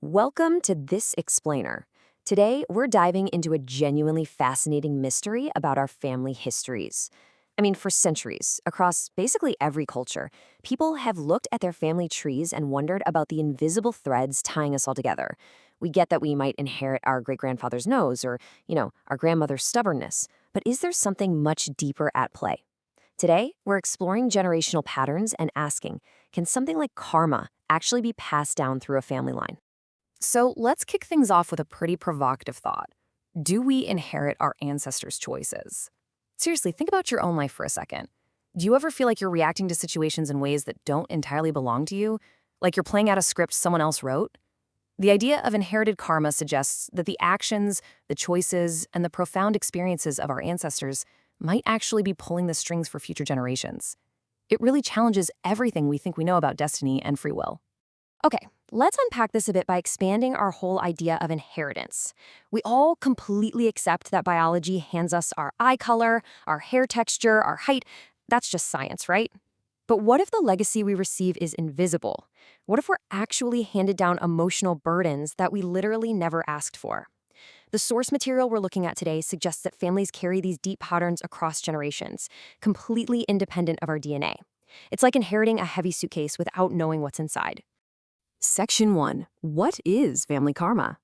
Welcome to This Explainer. Today, we're diving into a genuinely fascinating mystery about our family histories. For centuries, across basically every culture, people have looked at their family trees and wondered about the invisible threads tying us all together. We get that we might inherit our great-grandfather's nose or, our grandmother's stubbornness, but is there something much deeper at play? Today, we're exploring generational patterns and asking, can something like karma actually be passed down through a family line? So let's kick things off with a pretty provocative thought. Do we inherit our ancestors' choices? Seriously, think about your own life for a second. Do you ever feel like you're reacting to situations in ways that don't entirely belong to you? Like you're playing out a script someone else wrote? The idea of inherited karma suggests that the actions, the choices, and the profound experiences of our ancestors might actually be pulling the strings for future generations. It really challenges everything we think we know about destiny and free will. Okay, let's unpack this a bit by expanding our whole idea of inheritance. We all completely accept that biology hands us our eye color, our hair texture, our height. That's just science, right? But what if the legacy we receive is invisible? What if we're actually handed down emotional burdens that we literally never asked for? The source material we're looking at today suggests that families carry these deep patterns across generations, completely independent of our DNA. It's like inheriting a heavy suitcase without knowing what's inside. Section 1. What is family karma?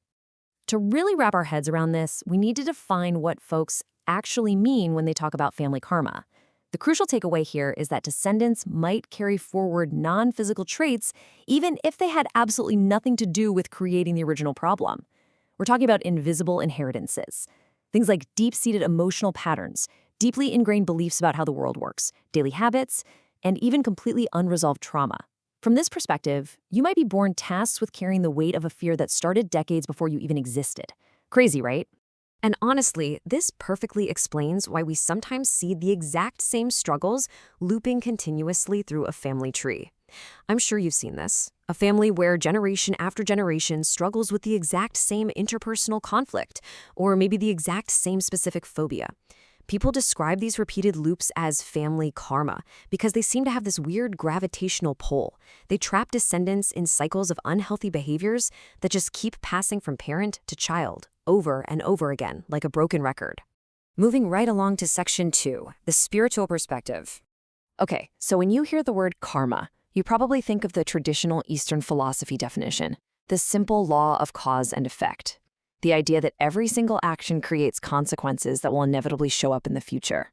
To really wrap our heads around this, we need to define what folks actually mean when they talk about family karma. The crucial takeaway here is that descendants might carry forward non-physical traits even if they had absolutely nothing to do with creating the original problem. We're talking about invisible inheritances. Things like deep-seated emotional patterns, deeply ingrained beliefs about how the world works, daily habits, and even completely unresolved trauma. From this perspective, you might be born tasked with carrying the weight of a fear that started decades before you even existed. Crazy, right? And honestly, this perfectly explains why we sometimes see the exact same struggles looping continuously through a family tree. I'm sure you've seen this. A family where generation after generation struggles with the exact same interpersonal conflict, or maybe the exact same specific phobia. People describe these repeated loops as family karma because they seem to have this weird gravitational pull. They trap descendants in cycles of unhealthy behaviors that just keep passing from parent to child, over and over again, like a broken record. Moving right along to Section 2, the spiritual perspective. Okay, so when you hear the word karma, you probably think of the traditional Eastern philosophy definition, the simple law of cause and effect. The idea that every single action creates consequences that will inevitably show up in the future.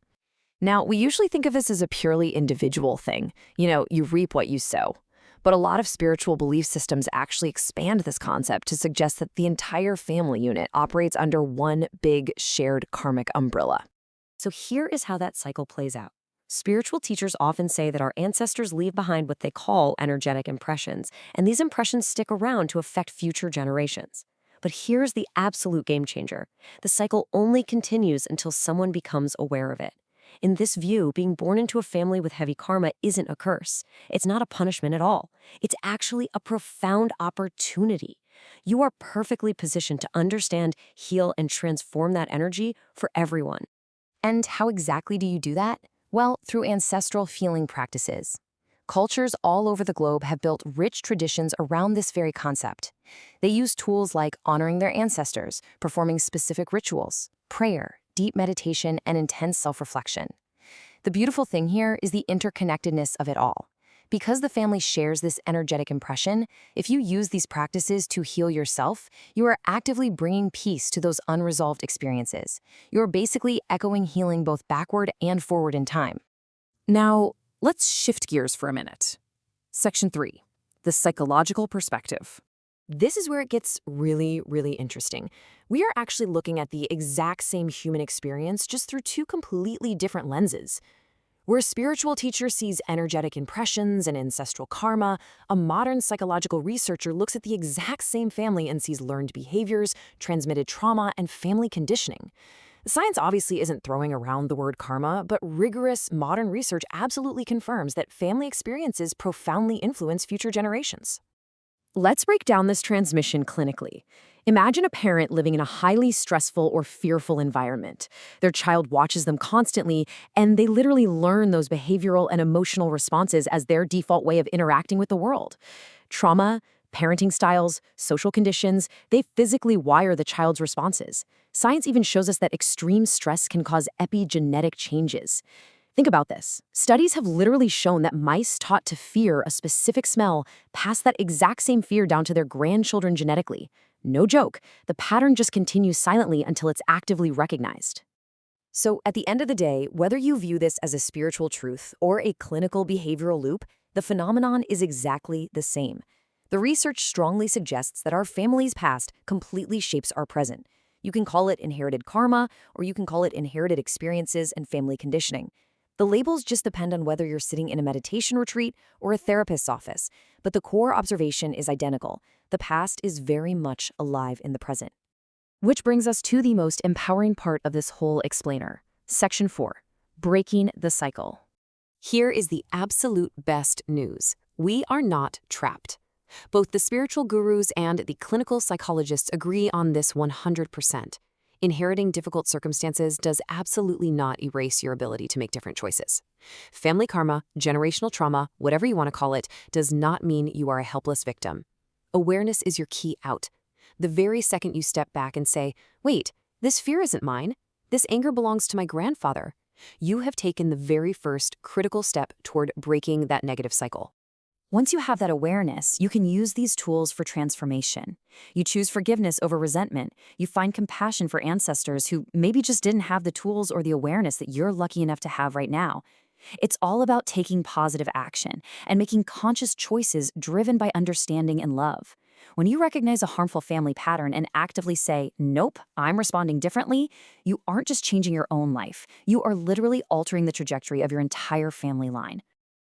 Now, we usually think of this as a purely individual thing. You reap what you sow. But a lot of spiritual belief systems actually expand this concept to suggest that the entire family unit operates under one big shared karmic umbrella. So here is how that cycle plays out. Spiritual teachers often say that our ancestors leave behind what they call energetic impressions, and these impressions stick around to affect future generations. But here's the absolute game changer. The cycle only continues until someone becomes aware of it. In this view, being born into a family with heavy karma isn't a curse. It's not a punishment at all. It's actually a profound opportunity. You are perfectly positioned to understand, heal, and transform that energy for everyone. And how exactly do you do that? Well, through ancestral healing practices. Cultures all over the globe have built rich traditions around this very concept. They use tools like honoring their ancestors, performing specific rituals, prayer, deep meditation, and intense self-reflection. The beautiful thing here is the interconnectedness of it all. Because the family shares this energetic impression, if you use these practices to heal yourself, you are actively bringing peace to those unresolved experiences. You're basically echoing healing both backward and forward in time. Now, let's shift gears for a minute. Section 3, the psychological perspective. This is where it gets really, really interesting. We are actually looking at the exact same human experience just through two completely different lenses. Where a spiritual teacher sees energetic impressions and ancestral karma, a modern psychological researcher looks at the exact same family and sees learned behaviors, transmitted trauma, and family conditioning. Science obviously isn't throwing around the word karma, but rigorous modern research absolutely confirms that family experiences profoundly influence future generations. Let's break down this transmission clinically. Imagine a parent living in a highly stressful or fearful environment. Their child watches them constantly, and they literally learn those behavioral and emotional responses as their default way of interacting with the world. Trauma, Parenting styles, social conditions, they physically wire the child's responses. Science even shows us that extreme stress can cause epigenetic changes. Think about this. Studies have literally shown that mice taught to fear a specific smell pass that exact same fear down to their grandchildren genetically. No joke, the pattern just continues silently until it's actively recognized. So, at the end of the day, whether you view this as a spiritual truth or a clinical behavioral loop, the phenomenon is exactly the same. The research strongly suggests that our family's past completely shapes our present. You can call it inherited karma, or you can call it inherited experiences and family conditioning. The labels just depend on whether you're sitting in a meditation retreat or a therapist's office, but the core observation is identical. The past is very much alive in the present. Which brings us to the most empowering part of this whole explainer. Section 4. Breaking the cycle. Here is the absolute best news. We are not trapped. Both the spiritual gurus and the clinical psychologists agree on this 100%. Inheriting difficult circumstances does absolutely not erase your ability to make different choices. Family karma, generational trauma, whatever you want to call it, does not mean you are a helpless victim. Awareness is your key out. The very second you step back and say, wait, this fear isn't mine. This anger belongs to my grandfather. You have taken the very first critical step toward breaking that negative cycle. Once you have that awareness, you can use these tools for transformation. You choose forgiveness over resentment. You find compassion for ancestors who maybe just didn't have the tools or the awareness that you're lucky enough to have right now. It's all about taking positive action and making conscious choices driven by understanding and love. When you recognize a harmful family pattern and actively say, nope, I'm responding differently, you aren't just changing your own life. You are literally altering the trajectory of your entire family line.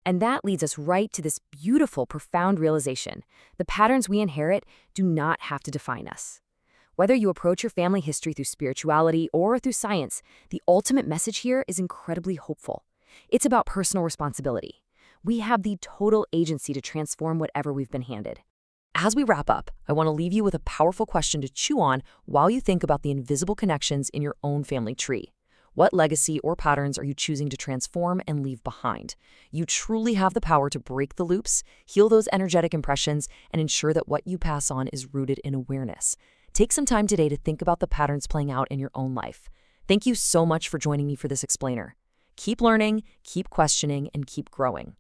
And that leads us right to this beautiful, profound realization. The patterns we inherit do not have to define us. Whether you approach your family history through spirituality or through science, the ultimate message here is incredibly hopeful. It's about personal responsibility. We have the total agency to transform whatever we've been handed. As we wrap up, I want to leave you with a powerful question to chew on while you think about the invisible connections in your own family tree. What legacy or patterns are you choosing to transform and leave behind? You truly have the power to break the loops, heal those energetic impressions, and ensure that what you pass on is rooted in awareness. Take some time today to think about the patterns playing out in your own life. Thank you so much for joining me for this explainer. Keep learning, keep questioning, and keep growing.